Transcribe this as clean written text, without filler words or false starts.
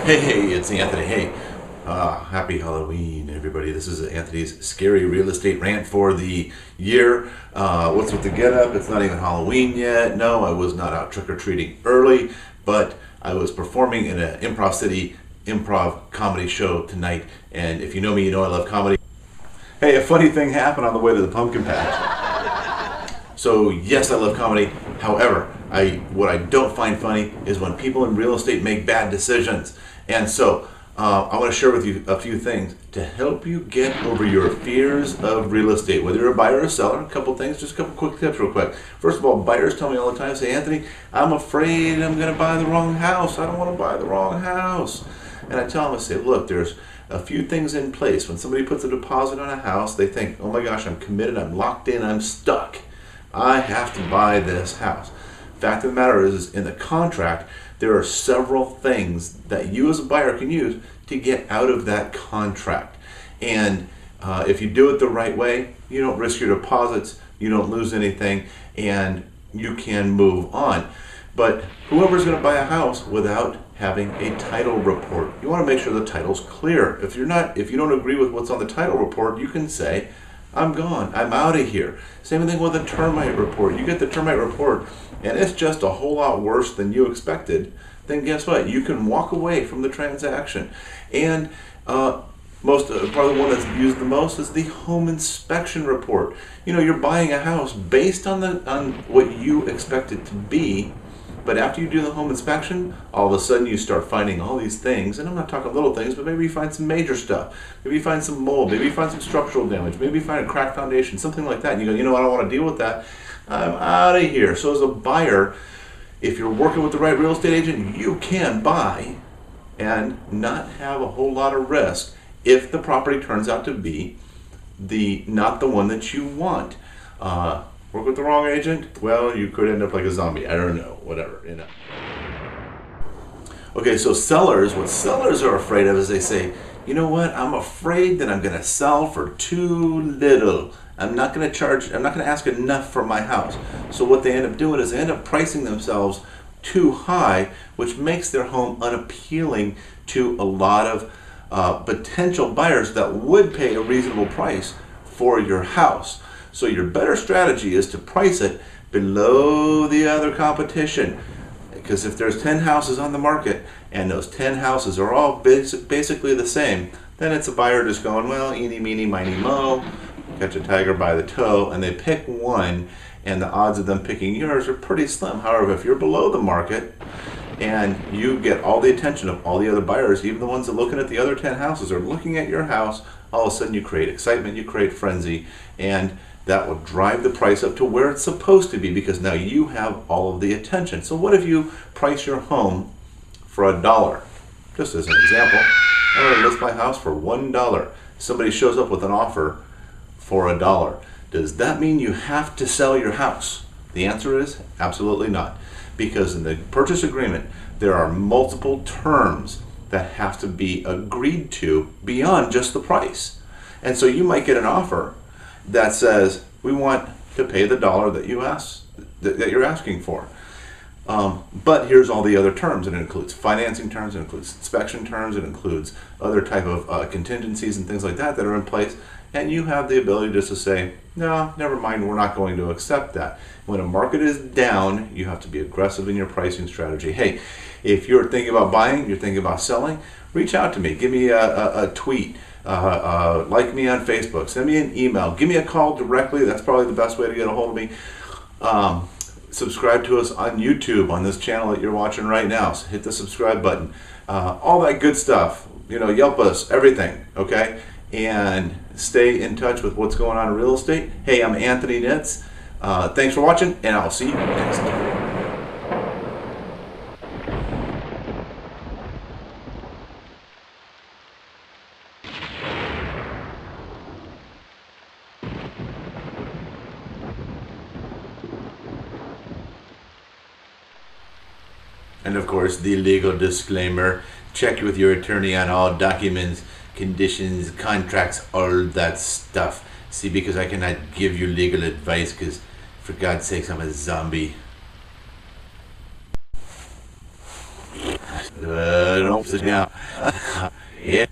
Hey, it's Anthony. Hey, happy Halloween, everybody. This is Anthony's scary real estate rant for the year. What's with the getup? It's not even Halloween yet. No, I was not out trick-or-treating early, but I was performing in an Improv City improv comedy show tonight. And if you know me, you know I love comedy. Hey, a funny thing happened on the way to the pumpkin patch. So yes, I love comedy. However, what I don't find funny is when people in real estate make bad decisions. And so I want to share with you a few things to help you get over your fears of real estate, whether you're a buyer or a seller. A couple things, just a couple quick tips real quick. First of all, buyers tell me all the time, say, Anthony, I'm afraid I'm going to buy the wrong house. I don't want to buy the wrong house. And I tell them, I say, look, there's a few things in place. When somebody puts a deposit on a house, they think, oh my gosh, I'm committed, I'm locked in, I'm stuck. I have to buy this house. Fact of the matter is in the contract, there are several things that you as a buyer can use to get out of that contract. And if you do it the right way, you don't risk your deposits, you don't lose anything, and you can move on. But whoever's going to buy a house without having a title report, you want to make sure the title's clear. If you don't agree with what's on the title report, you can say, I'm gone, I'm out of here. Same thing with a termite report. You get the termite report and it's just a whole lot worse than you expected, then guess what? You can walk away from the transaction. And probably the one that's used the most is the home inspection report. You know, you're buying a house based on what you expect it to be, but after you do the home inspection, all of a sudden you start finding all these things, and I'm not talking little things, but maybe you find some major stuff. Maybe you find some mold, maybe you find some structural damage, maybe you find a cracked foundation, something like that, and you go, you know, I don't want to deal with that. I'm out of here. So as a buyer, if you're working with the right real estate agent, you can buy and not have a whole lot of risk if the property turns out to be not the one that you want. Work with the wrong agent, well, you could end up like a zombie. I don't know, whatever, you know. Okay, so what sellers are afraid of is they say, you know what, I'm afraid that I'm going to sell for too little. I'm not going to ask enough for my house. So what they end up doing is they end up pricing themselves too high, which makes their home unappealing to a lot of potential buyers that would pay a reasonable price for your house. So your better strategy is to price it below the other competition. Because if there's 10 houses on the market and those 10 houses are all basically the same, then it's a buyer just going, well, eeny, meeny, miny, mo, catch a tiger by the toe, and they pick one, and the odds of them picking yours are pretty slim. However, if you're below the market and you get all the attention of all the other buyers, even the ones that are looking at the other 10 houses are looking at your house, all of a sudden you create excitement, you create frenzy, and that will drive the price up to where it's supposed to be because now you have all of the attention. So what if you price your home for $1? Just as an example, I'm going to list my house for $1. Somebody shows up with an offer for $1. Does that mean you have to sell your house? The answer is absolutely not. Because in the purchase agreement, there are multiple terms that have to be agreed to beyond just the price. And so you might get an offer that says, we want to pay the dollar that you're asking for. But here's all the other terms. It includes financing terms, it includes inspection terms, it includes other type of contingencies and things like that that are in place. And you have the ability just to say, no, never mind, we're not going to accept that. When a market is down, you have to be aggressive in your pricing strategy. Hey, if you're thinking about buying, you're thinking about selling, reach out to me. Give me a tweet. Like me on Facebook, send me an email, give me a call directly. That's probably the best way to get a hold of me. Subscribe to us on YouTube on this channel that you're watching right now. So hit the subscribe button. All that good stuff, you know, Yelp us, everything, okay? And stay in touch with what's going on in real estate. Hey, I'm Anthony Nitz. Thanks for watching, and I'll see you next time. And of course, the legal disclaimer, check with your attorney on all documents, conditions, contracts, all that stuff. See, because I cannot give you legal advice because, for God's sakes, I'm a zombie. don't sit down. Yeah.